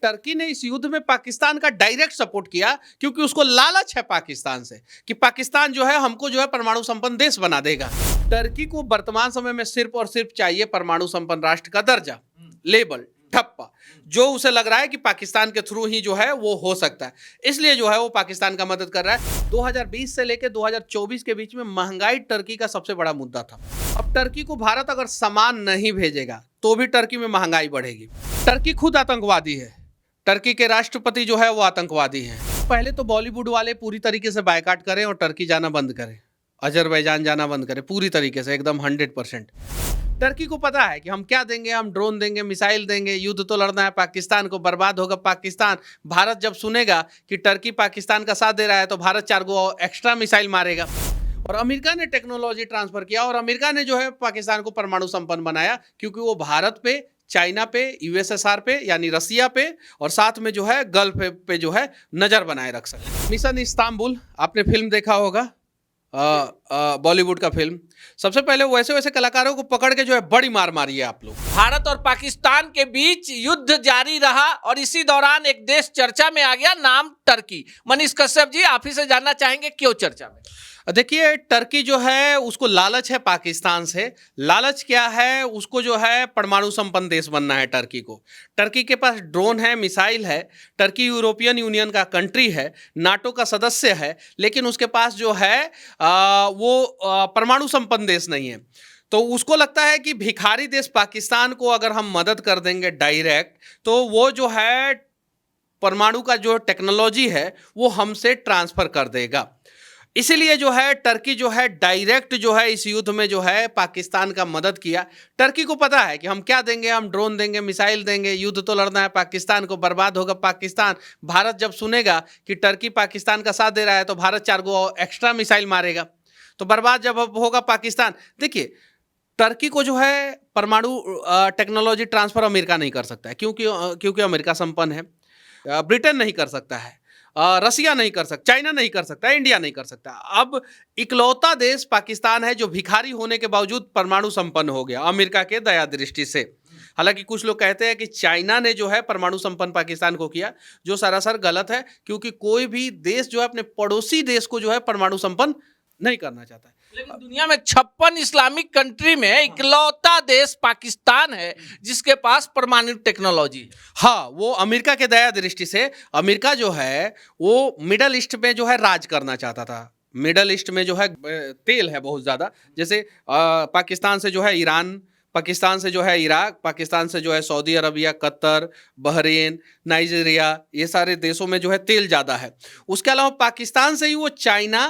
Turkey ने इस युद्ध में पाकिस्तान का डायरेक्ट सपोर्ट किया क्योंकि उसको लालच है पाकिस्तान से कि पाकिस्तान जो है हमको जो है परमाणु संपन्न देश बना देगा। टर्की को वर्तमान समय में सिर्फ और सिर्फ चाहिए परमाणु संपन्न राष्ट्र का दर्जा, लेबल, ठप्पा, जो उसे लग रहा है कि पाकिस्तान के थ्रू ही जो है वो हो सकता है, इसलिए जो है वो पाकिस्तान का मदद कर रहा है। 2020 से लेकर 2024 के बीच में महंगाई टर्की का सबसे बड़ा मुद्दा था। अब टर्की को भारत अगर सामान नहीं भेजेगा तो भी टर्की में महंगाई बढ़ेगी। टर्की खुद आतंकवादी है, टर्की के राष्ट्रपति जो है वो आतंकवादी हैं। पहले तो बॉलीवुड वाले पूरी तरीके से बायकाट करें और टर्की जाना बंद करें, अजरबैजान जाना बंद करें, पूरी तरीके से एकदम 100%। टर्की को पता है कि हम क्या देंगे, हम ड्रोन देंगे, मिसाइल देंगे, युद्ध तो लड़ना है पाकिस्तान को, बर्बाद होगा पाकिस्तान। भारत जब सुनेगा कि टर्की पाकिस्तान का साथ दे रहा है तो भारत 4 गो एक्स्ट्रा मिसाइल मारेगा। और अमेरिका ने टेक्नोलॉजी ट्रांसफर किया और अमेरिका ने जो है पाकिस्तान को परमाणु संपन्न बनाया क्योंकि वो भारत पे, चाइना पे, यूएसएसआर पे यानी रसिया पे और साथ में जो है गल्फ पे जो है नजर बनाए रख सके। मिशन इस्तांबुल आपने फिल्म देखा होगा, बॉलीवुड का फिल्म। सबसे पहले वैसे वैसे कलाकारों को पकड़ के जो है बड़ी मार मारी है आप लोग। भारत और पाकिस्तान के बीच युद्ध जारी रहा और इसी दौरान एक देश चर्चा में आ गया, नाम टर्की। मनीष कश्यप जी, आप ही से जानना चाहेंगे क्यों चर्चा में? देखिए, टर्की जो है उसको लालच है पाकिस्तान से। लालच क्या है, उसको जो है परमाणु संपन्न देश बनना है टर्की को। टर्की के पास ड्रोन है, मिसाइल है, टर्की यूरोपियन यूनियन का कंट्री है, नाटो का सदस्य है, लेकिन उसके पास जो है वो परमाणु संपन्न देश नहीं है। तो उसको लगता है कि भिखारी देश पाकिस्तान को अगर हम मदद कर देंगे डायरेक्ट तो वो जो है परमाणु का जो टेक्नोलॉजी है वो हमसे ट्रांसफर कर देगा। इसीलिए जो है टर्की जो है डायरेक्ट जो है इस युद्ध में जो है पाकिस्तान का मदद किया। टर्की को पता है कि हम क्या देंगे, हम ड्रोन देंगे, मिसाइल देंगे, युद्ध तो लड़ना है पाकिस्तान को, बर्बाद होगा पाकिस्तान। भारत जब सुनेगा कि टर्की पाकिस्तान का साथ दे रहा है तो भारत 4 गो एक्स्ट्रा मिसाइल मारेगा, तो बर्बाद जब होगा पाकिस्तान। देखिए, टर्की को जो है परमाणु टेक्नोलॉजी ट्रांसफर अमेरिका नहीं कर सकता है क्योंकि अमेरिका संपन्न है। ब्रिटेन नहीं कर सकता है, रसिया नहीं कर सकता, चाइना नहीं कर सकता, इंडिया नहीं कर सकता। अब इकलौता देश पाकिस्तान है जो भिखारी होने के बावजूद परमाणु संपन्न हो गया अमेरिका के दया दृष्टि से। हालांकि कुछ लोग कहते हैं कि चाइना ने जो है परमाणु संपन्न पाकिस्तान को किया, जो सरासर गलत है क्योंकि कोई भी देश जो है अपने पड़ोसी देश को जो है परमाणु संपन्न नहीं करना चाहता है। लेकिन दुनिया में 56 इस्लामिक कंट्री में इकलौता देश पाकिस्तान है जिसके पास परमाणु टेक्नोलॉजी है। हाँ, वो अमेरिका के दया दृष्टि से, अमेरिका जो है वो मिडल ईस्ट में जो है राज करना चाहता था। मिडल ईस्ट में जो है तेल है बहुत ज़्यादा, जैसे पाकिस्तान से जो है ईरान, पाकिस्तान से जो है इराक, पाकिस्तान से जो है Saudi Arabia, Qatar, Bahrain, Nigeria, ये सारे देशों में जो है तेल ज़्यादा है। उसके अलावा पाकिस्तान से ही वो चाइना,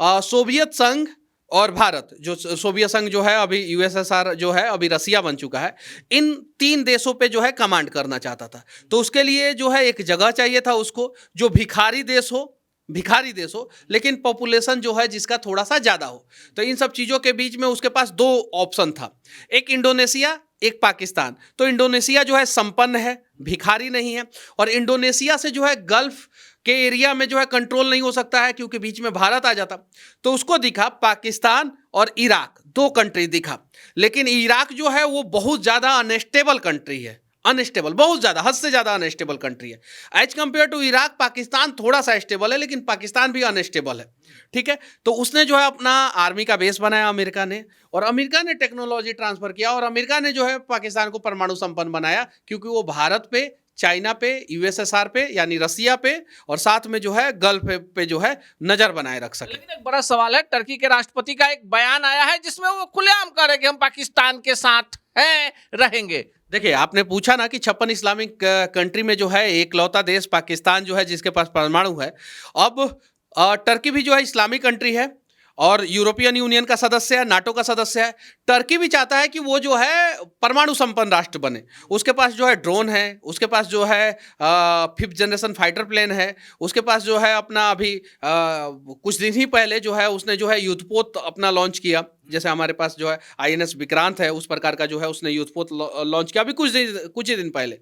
सोवियत संघ और भारत, जो सोवियत संघ जो है अभी यूएसएसआर जो है अभी रसिया बन चुका है, इन 3 देशों पे जो है कमांड करना चाहता था। तो उसके लिए जो है एक जगह चाहिए था उसको जो भिखारी देश हो लेकिन पॉपुलेशन जो है जिसका थोड़ा सा ज़्यादा हो। तो इन सब चीज़ों के बीच में उसके पास 2 ऑप्शन था, एक इंडोनेशिया, एक पाकिस्तान। तो इंडोनेशिया जो है संपन्न है, भिखारी नहीं है, और इंडोनेशिया से जो है गल्फ के एरिया में जो है कंट्रोल नहीं हो सकता है क्योंकि बीच में भारत आ जाता। तो उसको दिखा पाकिस्तान और इराक, 2 कंट्री दिखा। लेकिन इराक जो है वो बहुत ज़्यादा अनस्टेबल कंट्री है, अनस्टेबल, बहुत ज़्यादा, हद से ज़्यादा अनस्टेबल कंट्री है। As compare to Iraq Pakistan थोड़ा सा स्टेबल है, लेकिन पाकिस्तान भी अनस्टेबल है। ठीक है, तो उसने जो है अपना आर्मी का बेस बनाया अमेरिका ने, और अमेरिका ने टेक्नोलॉजी ट्रांसफर किया और अमेरिका ने जो है पाकिस्तान को परमाणु संपन्न बनाया क्योंकि वो भारत पे, चाइना पे, यूएसएसआर पे यानी रसिया पे और साथ में जो है गल्फ पे जो है नजर बनाए रख सके। लेकिन एक बड़ा सवाल है, टर्की के राष्ट्रपति का एक बयान आया है जिसमें वो खुलेआम कह रहे हैं कि हम पाकिस्तान के साथ हैं, रहेंगे। देखिए, आपने पूछा ना कि 56 इस्लामिक कंट्री में जो है एकलौता देश पाकिस्तान जो है जिसके पास परमाणु है। अब टर्की भी जो है इस्लामिक कंट्री है और यूरोपियन यूनियन का सदस्य है, नाटो का सदस्य है। टर्की भी चाहता है कि वो जो है परमाणु संपन्न राष्ट्र बने। उसके पास जो है ड्रोन है, उसके पास जो है 5th जनरेशन फाइटर प्लेन है, उसके पास जो है अपना अभी कुछ दिन ही पहले जो है उसने जो है युद्धपोत अपना लॉन्च किया। जैसे हमारे पास जो है INS विक्रांत है, उस प्रकार का जो है उसने युद्धपोत लॉन्च किया अभी कुछ ही दिन पहले।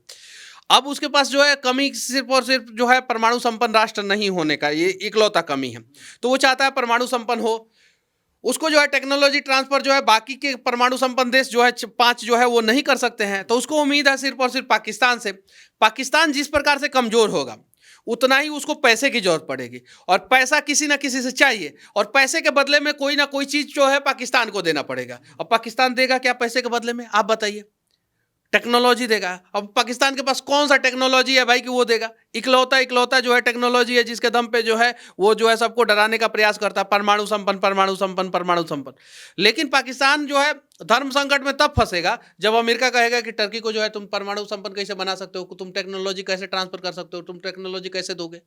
अब उसके पास जो है कमी सिर्फ और सिर्फ जो है परमाणु संपन्न राष्ट्र नहीं होने का, ये इकलौता कमी है। तो वो चाहता है परमाणु संपन्न हो। उसको जो है टेक्नोलॉजी ट्रांसफर जो है बाकी के परमाणु संपन्न देश जो है 5 जो है वो नहीं कर सकते हैं, तो उसको उम्मीद है सिर्फ और सिर्फ पाकिस्तान से। पाकिस्तान जिस प्रकार से कमजोर होगा उतना ही उसको पैसे की जरूरत पड़ेगी, और पैसा किसी ना किसी से चाहिए, और पैसे के बदले में कोई ना कोई चीज जो है पाकिस्तान को देना पड़ेगा। अब पाकिस्तान देगा क्या पैसे के बदले में, आप बताइए? टेक्नोलॉजी देगा। अब पाकिस्तान के पास कौन सा टेक्नोलॉजी है भाई कि वो देगा? इकलौता जो है टेक्नोलॉजी है जिसके दम पे जो है वो जो है सबको डराने का प्रयास करता है, परमाणु संपन्न परमाणु संपन्न परमाणु संपन्न। लेकिन पाकिस्तान जो है धर्म संकट में तब फंसेगा जब अमेरिका कहेगा कि टर्की को जो है तुम परमाणु संपन्न कैसे बना सकते हो, तुम टेक्नोलॉजी कैसे ट्रांसफर कर सकते हो, तुम टेक्नोलॉजी कैसे दोगे,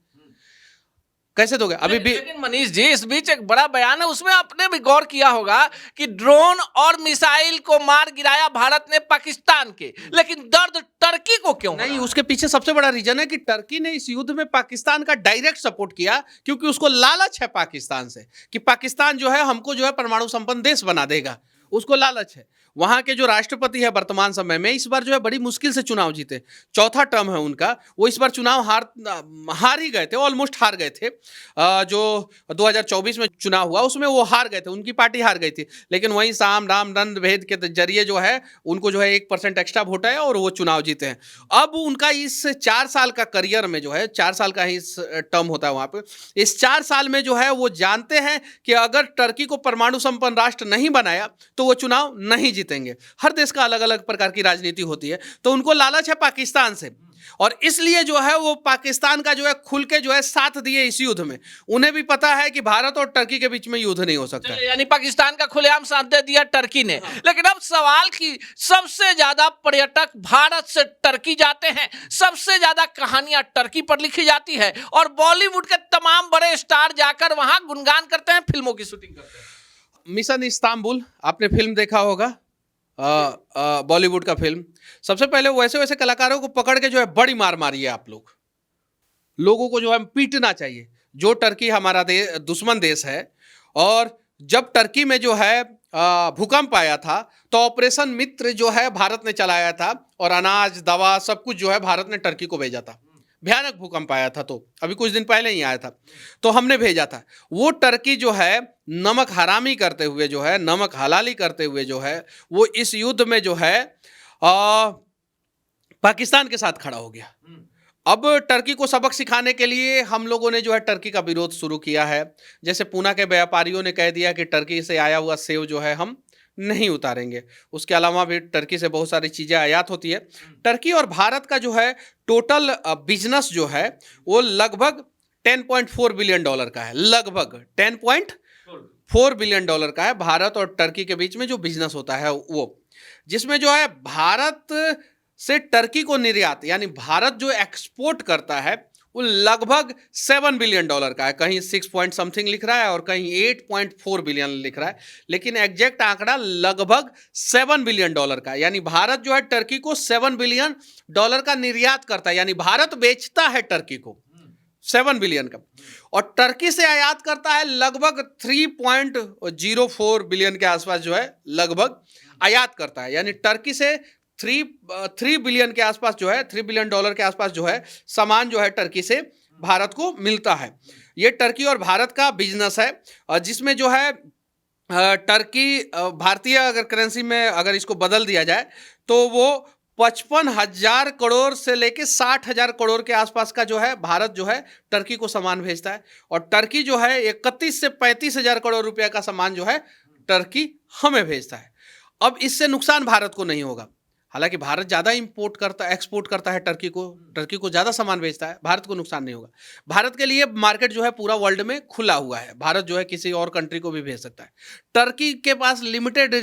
कैसे दोगे? अभी भी लेकिन मनीष जी, इस बीच एक बड़ा बयान है, उसमें आपने भी गौर किया होगा कि ड्रोन और मिसाइल को मार गिराया भारत ने पाकिस्तान के, लेकिन दर्द टर्की को क्यों हो रहा नहीं, है? उसके पीछे सबसे बड़ा रीजन है कि टर्की ने इस युद्ध में पाकिस्तान का डायरेक्ट सपोर्ट किया, क्योंकि उसको लालच है पाकिस्तान से कि पाकिस्तान जो है हमको जो है परमाणु संपन्न देश बना देगा, उसको लालच है। वहां के जो राष्ट्रपति है वर्तमान समय में, इस बार जो है बड़ी मुश्किल से चुनाव जीते, चौथा टर्म है उनका, वो इस बार चुनाव हार ही गए थे, ऑलमोस्ट हार गए थे। जो 2024 में चुनाव हुआ उसमें वो हार गए थे, उनकी पार्टी हार गई थी, लेकिन वहीं साम दाम दंड भेद के जरिए जो है उनको जो है 1% एक्स्ट्रा वोट है और वो चुनाव जीते हैं। अब उनका इस 4 साल का करियर में जो है 4 साल का ही इस टर्म होता है वहां पे, इस 4 साल में जो है वो जानते हैं कि अगर टर्की को परमाणु संपन्न राष्ट्र नहीं बनाया तो वो चुनाव नहीं जीतेंगे। हर देश का अलग अलग प्रकार की राजनीति होती है, तो उनको लालच है पाकिस्तान से, और इसलिए जो है वो पाकिस्तान का जो है खुल के जो है साथ दिए इस युद्ध में। उन्हें भी पता है कि भारत और टर्की के बीच में युद्ध नहीं हो सकता है। यानी पाकिस्तान का खुलेआम साथ दे दिया टर्की ने। लेकिन अब सवाल की सबसे ज्यादा पर्यटक भारत से टर्की जाते हैं, सबसे ज्यादा कहानियां टर्की पर लिखी जाती है, और बॉलीवुड के तमाम बड़े स्टार जाकर वहां गुणगान करते हैं, फिल्मों की शूटिंग करते हैं। मिशन इस्तांबुल आपने फिल्म देखा होगा, बॉलीवुड का फिल्म। सबसे पहले वैसे वैसे कलाकारों को पकड़ के जो है बड़ी मार मारी है आप लोगों को जो है पीटना चाहिए। जो टर्की हमारा दुश्मन देश है, और जब टर्की में जो है भूकंप आया था तो ऑपरेशन मित्र जो है भारत ने चलाया था, और अनाज दवा सब कुछ जो है भारत ने टर्की को भेजा था। भयानक भूकंप आया था, तो अभी कुछ दिन पहले ही आया था, तो हमने भेजा था। वो टर्की जो है नमक हरामी करते हुए जो है, नमक हलाली करते हुए जो है, वो इस युद्ध में जो है पाकिस्तान के साथ खड़ा हो गया। अब टर्की को सबक सिखाने के लिए हम लोगों ने जो है टर्की का विरोध शुरू किया है। जैसे पूना के व्यापारियों ने कह दिया कि टर्की से आया हुआ सेव जो है हम नहीं उतारेंगे। उसके अलावा भी टर्की से बहुत सारी चीज़ें आयात होती है। टर्की और भारत का जो है टोटल बिजनेस जो है वो लगभग $10.4 बिलियन का है, लगभग $10.4 बिलियन का है भारत और टर्की के बीच में जो बिजनेस होता है वो, जिसमें जो है भारत से टर्की को निर्यात यानी भारत जो एक्सपोर्ट करता है वो लगभग $7 बिलियन का है। कहीं 6 पॉइंट समथिंग लिख रहा है और कहीं 8.4 बिलियन लिख रहा है, लेकिन एग्जैक्ट आंकड़ा लगभग $7 बिलियन का है। यानी भारत जो है टर्की को $7 बिलियन का निर्यात करता है, यानी भारत बेचता है टर्की को 7 बिलियन का, और टर्की से आयात करता है लगभग 3.04 बिलियन के आसपास जो है लगभग आयात करता है। यानी टर्की से 3 बिलियन के आसपास जो है, $3 बिलियन के आसपास जो है सामान जो है टर्की से भारत को मिलता है। ये टर्की और भारत का बिजनेस है, जिसमें जो है टर्की भारतीय अगर करेंसी में अगर इसको बदल दिया जाए तो वो 55,000 करोड़ से लेके 60,000 करोड़ के आसपास का जो है भारत जो है टर्की को सामान भेजता है, और टर्की जो है 31 से 35,000 करोड़ रुपए का सामान जो है टर्की हमें भेजता है। अब इससे नुकसान भारत को नहीं होगा, हालांकि भारत ज़्यादा एक्सपोर्ट करता है टर्की को ज़्यादा सामान बेचता है, भारत को नुकसान नहीं होगा। भारत के लिए मार्केट जो है पूरा वर्ल्ड में खुला हुआ है, भारत जो है किसी और कंट्री को भी भेज सकता है। टर्की के पास लिमिटेड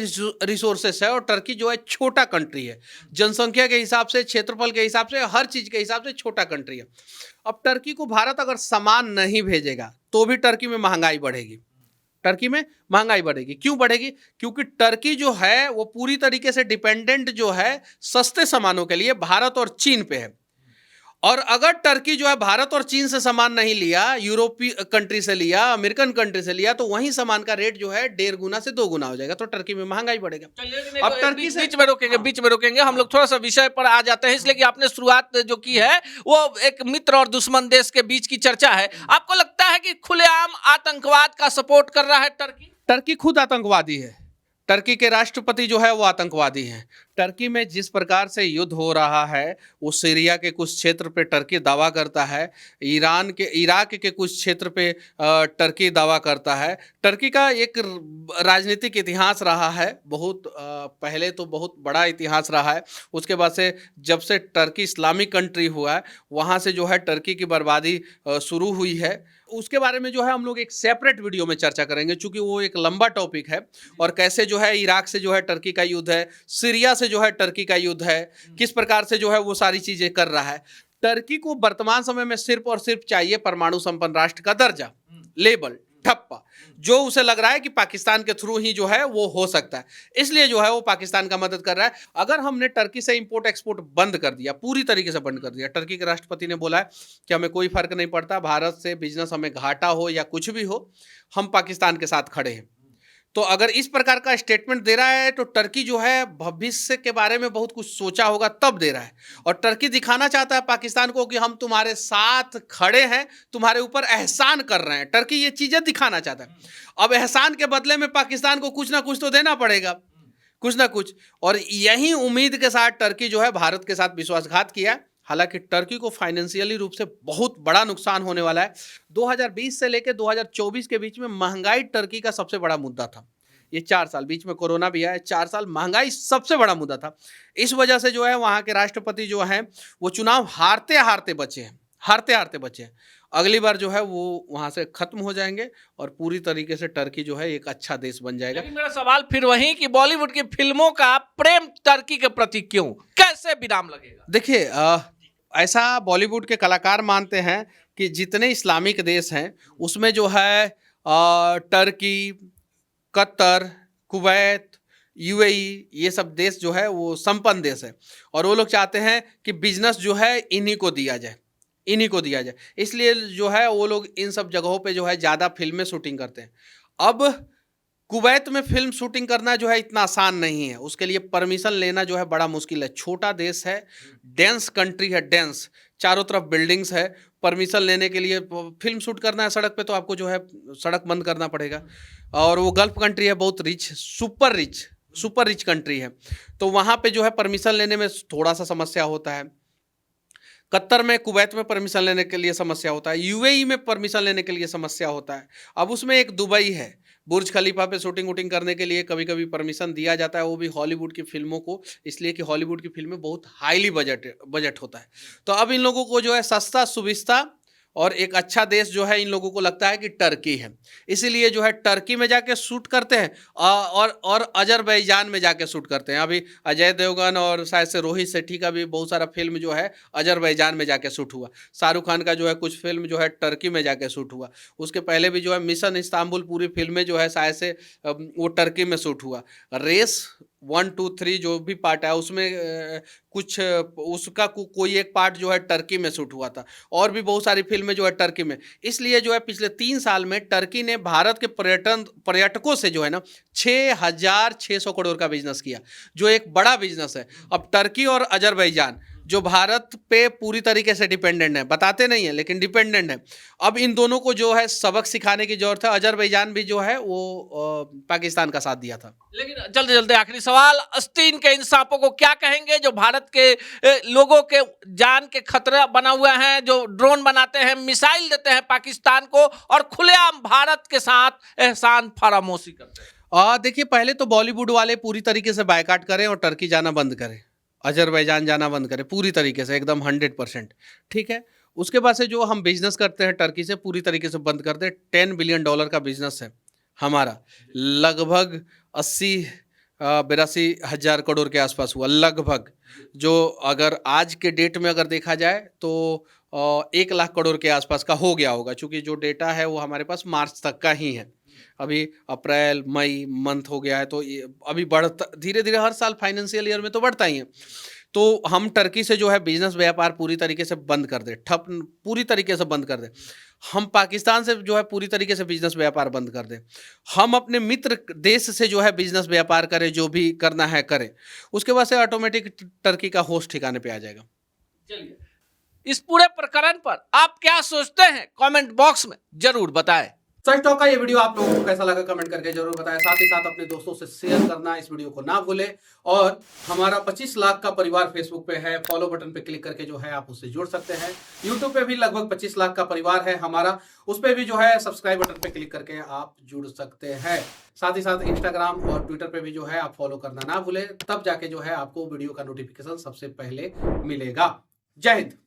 रिसोर्सेस है, और टर्की जो है छोटा कंट्री है, जनसंख्या के हिसाब से, क्षेत्रफल के हिसाब से, हर चीज़ के हिसाब से छोटा कंट्री है। अब टर्की को भारत अगर सामान नहीं भेजेगा तो भी टर्की में महंगाई बढ़ेगी, क्यों बढ़ेगी? क्योंकि टर्की जो है वो पूरी तरीके से डिपेंडेंट जो है सस्ते सामानों के लिए भारत और चीन पे है, और अगर टर्की जो है भारत और चीन से सामान नहीं लिया, यूरोपीय कंट्री से लिया, अमेरिकन कंट्री से लिया, तो वहीं सामान का रेट जो है 1.5 गुना से 2 गुना हो जाएगा, तो टर्की में महंगाई बढ़ेगा। अब टर्की से बीच में रोकेंगे हम लोग, थोड़ा सा विषय पर आ जाते हैं, इसलिए कि आपने शुरुआत जो की है वो एक मित्र और दुश्मन देश के बीच की चर्चा है। आपको लगता है कि खुलेआम आतंकवाद का सपोर्ट कर रहा है टर्की? टर्की खुद आतंकवादी है। टर्की के राष्ट्रपति जो है वो आतंकवादी हैं। टर्की में जिस प्रकार से युद्ध हो रहा है, वो सीरिया के कुछ क्षेत्र पे टर्की दावा करता है, इराक के कुछ क्षेत्र पे टर्की दावा करता है। टर्की का एक राजनीतिक इतिहास रहा है, बहुत पहले तो बहुत बड़ा इतिहास रहा है। उसके बाद से जब से टर्की इस्लामिक कंट्री हुआ है, वहाँ से जो है टर्की की बर्बादी शुरू हुई है। उसके बारे में जो है हम लोग एक सेपरेट वीडियो में चर्चा करेंगे, चूंकि वो एक लंबा टॉपिक है। और कैसे जो है इराक से जो है टर्की का युद्ध है, सीरिया से जो है टर्की का युद्ध है, किस प्रकार से जो है वो सारी चीजें कर रहा है। टर्की को वर्तमान समय में सिर्फ और सिर्फ चाहिए परमाणु संपन्न राष्ट्र का दर्जा, लेबल, ठप्पा, जो उसे लग रहा है कि पाकिस्तान के थ्रू ही जो है वो हो सकता है। इसलिए जो है वो पाकिस्तान का मदद कर रहा है। अगर हमने टर्की से इंपोर्ट एक्सपोर्ट बंद कर दिया, पूरी तरीके से बंद कर दिया, टर्की के राष्ट्रपति ने बोला है कि हमें कोई फर्क नहीं पड़ता, भारत से बिजनेस हमें घाटा हो या कुछ भी हो, हम पाकिस्तान के साथ खड़े हैं। तो अगर इस प्रकार का स्टेटमेंट दे रहा है तो टर्की जो है भविष्य के बारे में बहुत कुछ सोचा होगा तब दे रहा है। और टर्की दिखाना चाहता है पाकिस्तान को कि हम तुम्हारे साथ खड़े हैं, तुम्हारे ऊपर एहसान कर रहे हैं। टर्की ये चीजें दिखाना चाहता है। अब एहसान के बदले में पाकिस्तान को कुछ ना कुछ तो देना पड़ेगा, कुछ ना कुछ। और यही उम्मीद के साथ टर्की जो है भारत के साथ विश्वासघात किया। हालांकि टर्की को फाइनेंशियली रूप से बहुत बड़ा नुकसान होने वाला है। 2020 से लेकर 2024 के बीच में महंगाई टर्की का सबसे बड़ा मुद्दा था। ये 4 साल, बीच में कोरोना भी आया, 4 साल महंगाई सबसे बड़ा मुद्दा था। इस वजह से जो है वहाँ के राष्ट्रपति जो हैं वो चुनाव हारते हारते बचे हैं। अगली बार जो है वो वहाँ से खत्म हो जाएंगे और पूरी तरीके से टर्की जो है एक अच्छा देश बन जाएगा। लेकिन मेरा सवाल फिर वही कि बॉलीवुड की फिल्मों का प्रेम टर्की के प्रति क्यों, कैसे विराम लगेगा? देखिए, ऐसा बॉलीवुड के कलाकार मानते हैं कि जितने इस्लामिक देश हैं उसमें जो है टर्की, कतर, कुवैत, यूएई, ये सब देश जो है वो संपन्न देश है। और वो लोग चाहते हैं कि बिजनेस जो है इन्हीं को दिया जाए। इसलिए जो है वो लोग इन सब जगहों पे जो है ज़्यादा फिल्में शूटिंग करते हैं। अब कुवैत में फिल्म शूटिंग करना जो है इतना आसान नहीं है, उसके लिए परमिशन लेना जो है बड़ा मुश्किल है। छोटा देश है, डेंस कंट्री है, डेंस, चारों तरफ बिल्डिंग्स है। परमिशन लेने के लिए फिल्म शूट करना है सड़क पे तो आपको जो है सड़क बंद करना पड़ेगा। और वो गल्फ कंट्री है, बहुत रिच, सुपर रिच कंट्री है, तो वहाँ पे जो है परमिशन लेने में थोड़ा सा समस्या होता है। कतर में, कुवैत में परमिशन लेने के लिए समस्या होता है, यूएई में परमिशन लेने के लिए समस्या होता है। अब उसमें एक दुबई है, बुर्ज खलीफा पे शूटिंग वूटिंग करने के लिए कभी कभी परमिशन दिया जाता है, वो भी हॉलीवुड की फिल्मों को, इसलिए कि हॉलीवुड की फिल्में बहुत हाईली बजट होता है। तो अब इन लोगों को जो है सस्ता, सुविस्ता और एक अच्छा देश जो है इन लोगों को लगता है कि टर्की है, इसीलिए जो है टर्की में जाके शूट करते हैं और अजरबैजान में जाके शूट करते हैं। अभी अजय देवगन और शायद से रोहित शेट्टी का भी बहुत सारा फिल्म जो है अजरबैजान में जाके शूट हुआ। शाहरुख खान का जो है कुछ फिल्म जो है टर्की में जाके शूट हुआ। उसके पहले भी जो है मिशन इस्तांबुल पूरी फिल्में जो है शायद से वो टर्की में शूट हुआ। रेस 1, 2, 3 जो भी पार्ट है उसमें कुछ उसका कोई एक पार्ट जो है टर्की में शूट हुआ था। और भी बहुत सारी फिल्में जो है टर्की में। इसलिए जो है पिछले 3 साल में टर्की ने भारत के पर्यटकों से जो है ना 6,600 करोड़ का बिजनेस किया, जो एक बड़ा बिजनेस है। अब टर्की और अजरबैजान जो भारत पे पूरी तरीके से डिपेंडेंट है, बताते नहीं है लेकिन डिपेंडेंट है, अब इन दोनों को जो है सबक सिखाने की जरूरत है। अजरबैजान भी जो है वो पाकिस्तान का साथ दिया था। लेकिन जल्दी जल्दी आखिरी सवाल, आस्तीन के इन सांपों को क्या कहेंगे जो भारत के लोगों के जान के खतरा बना हुआ है, जो ड्रोन बनाते हैं, मिसाइल देते हैं पाकिस्तान को और खुलेआम भारत के साथ एहसान फरामोशी करते हैं? देखिए, पहले तो बॉलीवुड वाले पूरी तरीके से बायकाट करें और टर्की जाना बंद करें, अजरबैजान जाना बंद करें पूरी तरीके से, एकदम 100%, ठीक है। उसके बाद से जो हम बिजनेस करते हैं टर्की से पूरी तरीके से बंद कर दें। $10 बिलियन का बिजनेस है हमारा, लगभग 82 हज़ार करोड़ के आसपास हुआ लगभग, जो अगर आज के डेट में अगर देखा जाए तो 1 लाख करोड़ के आसपास का हो गया होगा, क्योंकि जो डेटा है वो हमारे पास मार्च तक का ही है। अभी अप्रैल मई मंथ हो गया है, तो अभी बढ़ता धीरे धीरे हर साल फाइनेंशियल ईयर में तो बढ़ता ही है। तो हम टर्की से जो है बिजनेस व्यापार पूरी तरीके से बंद कर दे, ठप पूरी तरीके से बंद कर दे। हम पाकिस्तान से जो है पूरी तरीके से बिजनेस व्यापार बंद कर दें। हम अपने मित्र देश से जो है बिजनेस व्यापार करें, जो भी करना है करें। उसके बाद से ऑटोमेटिक टर्की का होश ठिकाने पे आ जाएगा। चलिए, इस पूरे प्रकरण पर आप क्या सोचते हैं कमेंट बॉक्स में जरूर बताएं। सच टॉक का ये वीडियो आप लोगों को कैसा लगा कमेंट करके जरूर बताएं। साथ ही साथ अपने दोस्तों से शेयर करना इस वीडियो को ना भूलें। और हमारा 25 लाख का परिवार फेसबुक पे है, फॉलो बटन पे क्लिक करके जो है आप उससे जुड़ सकते हैं। यूट्यूब पे भी लगभग 25 लाख का परिवार है हमारा, उस पर भी जो है सब्सक्राइब बटन पे क्लिक करके आप जुड़ सकते हैं। साथ ही साथ इंस्टाग्राम और ट्विटर पे भी जो है आप फॉलो करना ना भूलें, तब जाके जो है आपको वीडियो का नोटिफिकेशन सबसे पहले मिलेगा। जय हिंद।